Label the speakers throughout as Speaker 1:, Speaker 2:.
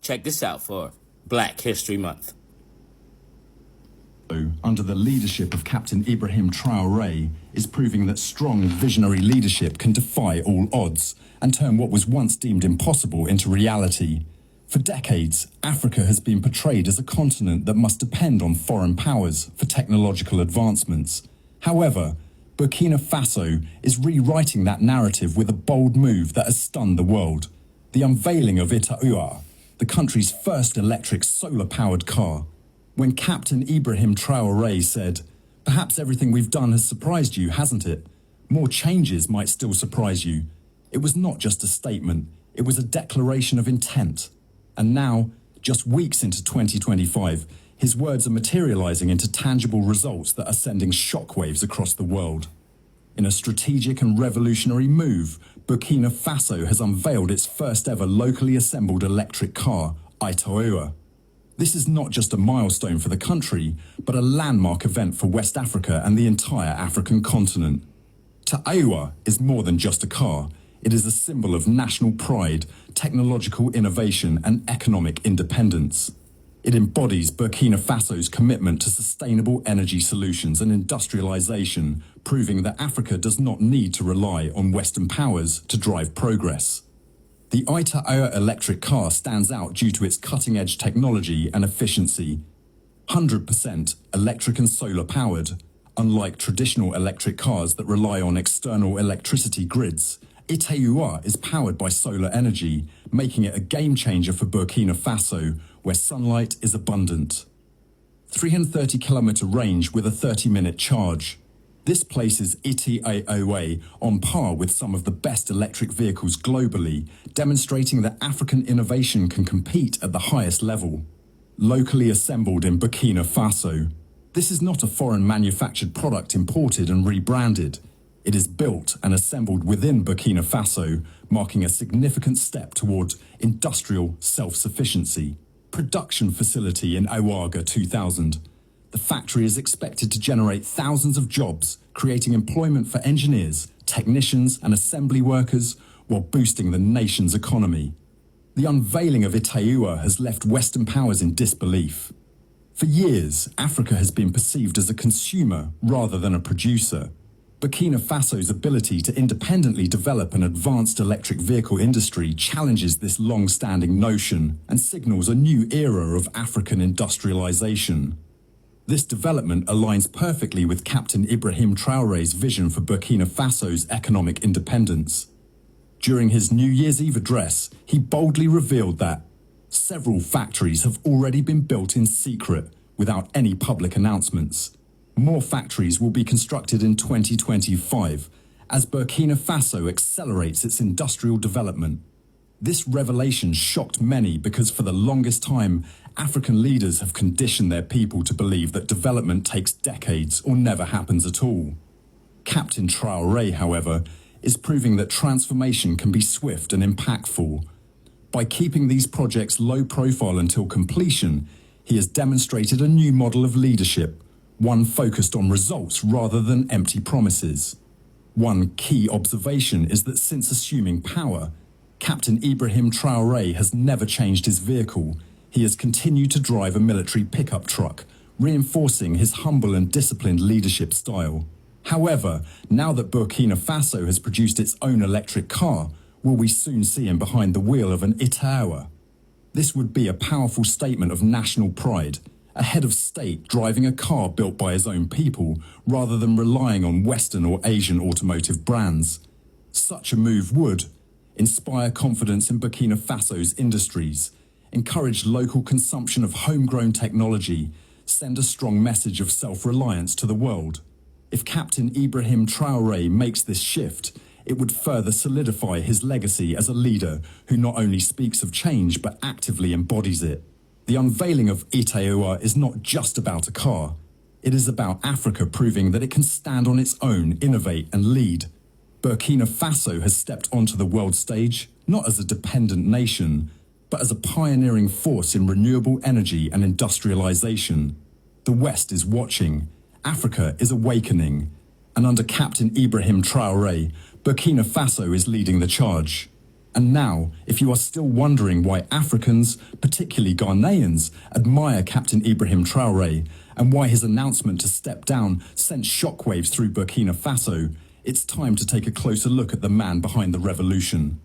Speaker 1: Check this out for Black History Month.
Speaker 2: Under the leadership of Captain Ibrahim Traore, is proving that strong visionary leadership can defy all odds and turn what was once deemed impossible into reality. For decades, Africa has been portrayed as a continent that must depend on foreign powers for technological advancements. However, Burkina Faso is rewriting that narrative with a bold move that has stunned the world: the unveiling of Traore, the country's first electric solar-powered car. When Captain Ibrahim Traore said, "Perhaps everything we've done has surprised you, hasn't it? More changes might still surprise you." It was not just a statement, it was a declaration of intent. And now, just weeks into 2025, his words are materializing into tangible results that are sending shockwaves across the world. In a strategic and revolutionary move, Burkina Faso has unveiled its first ever locally assembled electric car, Traore. This is not just a milestone for the country, but a landmark event for West Africa and the entire African continent. Traore is more than just a car. It is a symbol of national pride, technological innovation, and economic independence. It embodies Burkina Faso's commitment to sustainable energy solutions and industrialization, proving that Africa does not need to rely on Western powers to drive progress. The Traore electric car stands out due to its cutting-edge technology and efficiency. 100% electric and solar-powered. Unlike traditional electric cars that rely on external electricity grids, Traore is powered by solar energy, making it a game-changer for Burkina Faso, where sunlight is abundant. 330-kilometer range with a 30-minute charge. This places Traore on par with some of the best electric vehicles globally, demonstrating that African innovation can compete at the highest level. Locally assembled in Burkina Faso. This is not a foreign manufactured product imported and rebranded. It is built and assembled within Burkina Faso, marking a significant step toward industrial self-sufficiency. Production facility in Ouaga 2000. The factory is expected to generate thousands of jobs, creating employment for engineers, technicians, and assembly workers, while boosting the nation's economy. The unveiling of Traore has left Western powers in disbelief. For years, Africa has been perceived as a consumer rather than a producer. Burkina Faso's ability to independently develop an advanced electric vehicle industry challenges this long-standing notion and signals a new era of African industrialization. This development aligns perfectly with Captain Ibrahim Traore's vision for Burkina Faso's economic independence. During his New Year's Eve address, he boldly revealed that several factories have already been built in secret without any public announcements. More factories will be constructed in 2025 as Burkina Faso accelerates its industrial development. This revelation shocked many because for the longest time, African leaders have conditioned their people to believe that development takes decades or never happens at all. Captain Traore, however, is proving that transformation can be swift and impactful. By keeping these projects low profile until completion, he has demonstrated a new model of leadership, one focused on results rather than empty promises. One key observation is that since assuming power, Captain Ibrahim Traore has never changed his vehicle. He has continued to drive a military pickup truck, reinforcing his humble and disciplined leadership style. However, now that Burkina Faso has produced its own electric car, will we soon see him behind the wheel of an Traore? This would be a powerful statement of national pride, a head of state driving a car built by his own people, rather than relying on Western or Asian automotive brands. Such a move would inspire confidence in Burkina Faso's industries, encourage local consumption of homegrown technology, send a strong message of self-reliance to the world. If Captain Ibrahim Traore makes this shift, it would further solidify his legacy as a leader who not only speaks of change but actively embodies it. The unveiling of Traore is not just about a car. It is about Africa proving that it can stand on its own, innovate and lead. Burkina Faso has stepped onto the world stage, not as a dependent nation, but as a pioneering force in renewable energy and industrialization. The West is watching. Africa is awakening. And under Captain Ibrahim Traore, Burkina Faso is leading the charge. And now, if you are still wondering why Africans, particularly Ghanaians, admire Captain Ibrahim Traore and why his announcement to step down sent shockwaves through Burkina Faso, it's time to take a closer look at the man behind the revolution.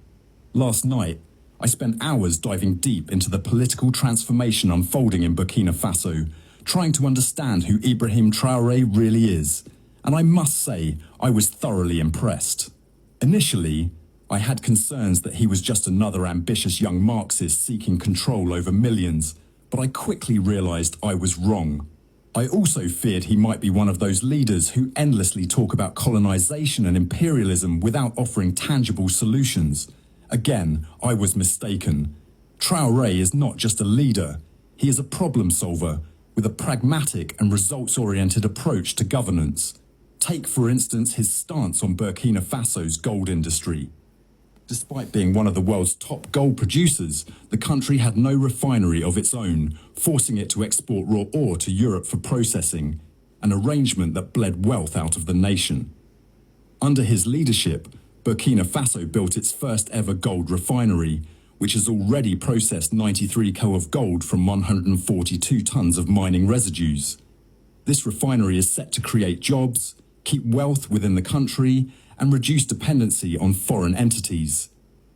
Speaker 2: Last night, I spent hours diving deep into the political transformation unfolding in Burkina Faso, trying to understand who Ibrahim Traore really is. And I must say, I was thoroughly impressed. Initially, I had concerns that he was just another ambitious young Marxist seeking control over millions, but I quickly realized I was wrong. I also feared he might be one of those leaders who endlessly talk about colonization and imperialism without offering tangible solutions. Again, I was mistaken. Traore is not just a leader, he is a problem solver with a pragmatic and results-oriented approach to governance. Take, for instance, his stance on Burkina Faso's gold industry. Despite being one of the world's top gold producers, the country had no refinery of its own, forcing it to export raw ore to Europe for processing, an arrangement that bled wealth out of the nation. Under his leadership, Burkina Faso built its first ever gold refinery, which has already processed 93 kg of gold from 142 tons of mining residues. This refinery is set to create jobs, keep wealth within the country, and reduce dependency on foreign entities.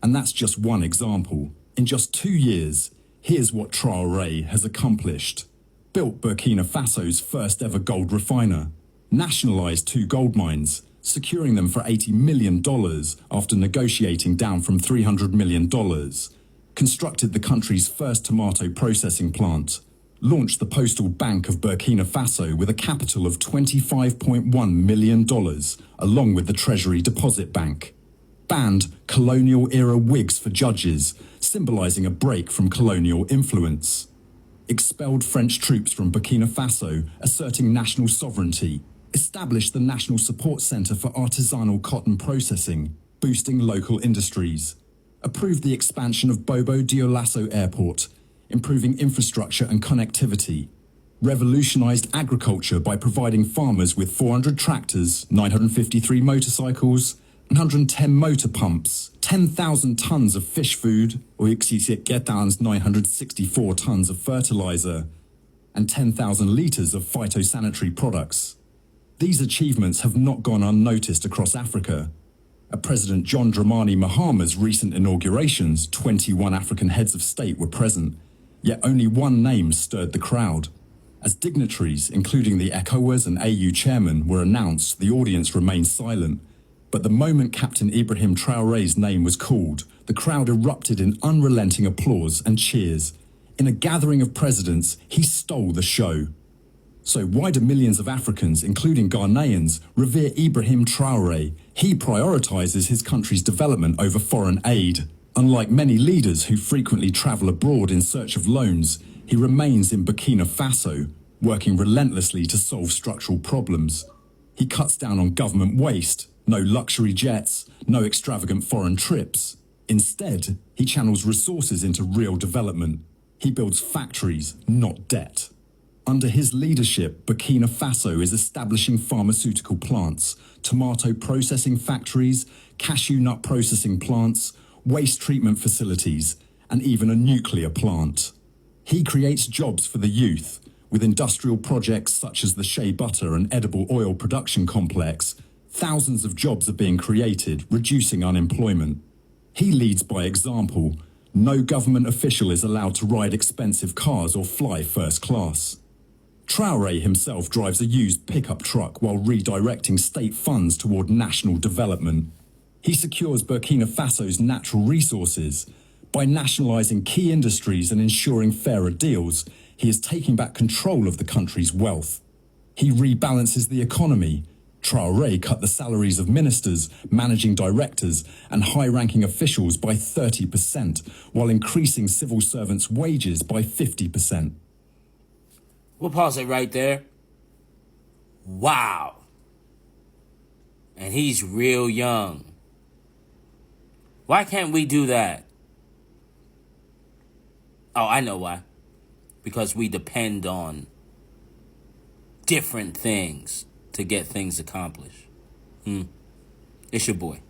Speaker 2: And that's just one example. In just 2 years, here's what Traore has accomplished. Built Burkina Faso's first ever gold refiner, nationalized 2 gold mines, securing them for $80 million after negotiating down from $300 million, constructed the country's first tomato processing plant, launched the Postal Bank of Burkina Faso with a capital of $25.1 million, along with the Treasury Deposit Bank, banned colonial-era wigs for judges, symbolizing a break from colonial influence, expelled French troops from Burkina Faso, asserting national sovereignty, established the National Support Center for Artisanal Cotton Processing, boosting local industries, approved the expansion of Bobo Dioulasso Airport, improving infrastructure and connectivity, revolutionized agriculture by providing farmers with 400 tractors, 953 motorcycles, 110 motor pumps, 10,000 tons of fish food, 964 tons of fertilizer, and 10,000 litres of phytosanitary products. These achievements have not gone unnoticed across Africa. At President John Dramani Mahama's recent inaugurations, 21 African heads of state were present, yet only one name stirred the crowd. As dignitaries, including the ECOWAS and AU chairman, were announced, the audience remained silent. But the moment Captain Ibrahim Traore's name was called, the crowd erupted in unrelenting applause and cheers. In a gathering of presidents, he stole the show. So why do millions of Africans, including Ghanaians, revere Ibrahim Traore? He prioritizes his country's development over foreign aid. Unlike many leaders who frequently travel abroad in search of loans, he remains in Burkina Faso, working relentlessly to solve structural problems. He cuts down on government waste, no luxury jets, no extravagant foreign trips. Instead, he channels resources into real development. He builds factories, not debt. Under his leadership, Burkina Faso is establishing pharmaceutical plants, tomato processing factories, cashew nut processing plants, waste treatment facilities, and even a nuclear plant. He creates jobs for the youth, with industrial projects such as the shea butter and edible oil production complex. Thousands of jobs are being created, reducing unemployment. He leads by example. No government official is allowed to ride expensive cars or fly first class. Traore himself drives a used pickup truck while redirecting state funds toward national development. He secures Burkina Faso's natural resources. By nationalizing key industries and ensuring fairer deals, he is taking back control of the country's wealth. He rebalances the economy. Traore cut the salaries of ministers, managing directors, and high-ranking officials by 30%, while increasing civil servants' wages by 50%.
Speaker 1: We'll pause it right there. Wow. And he's real young. Why can't we do that? Oh, I know why. Because we depend on different things to get things accomplished. It's your boy.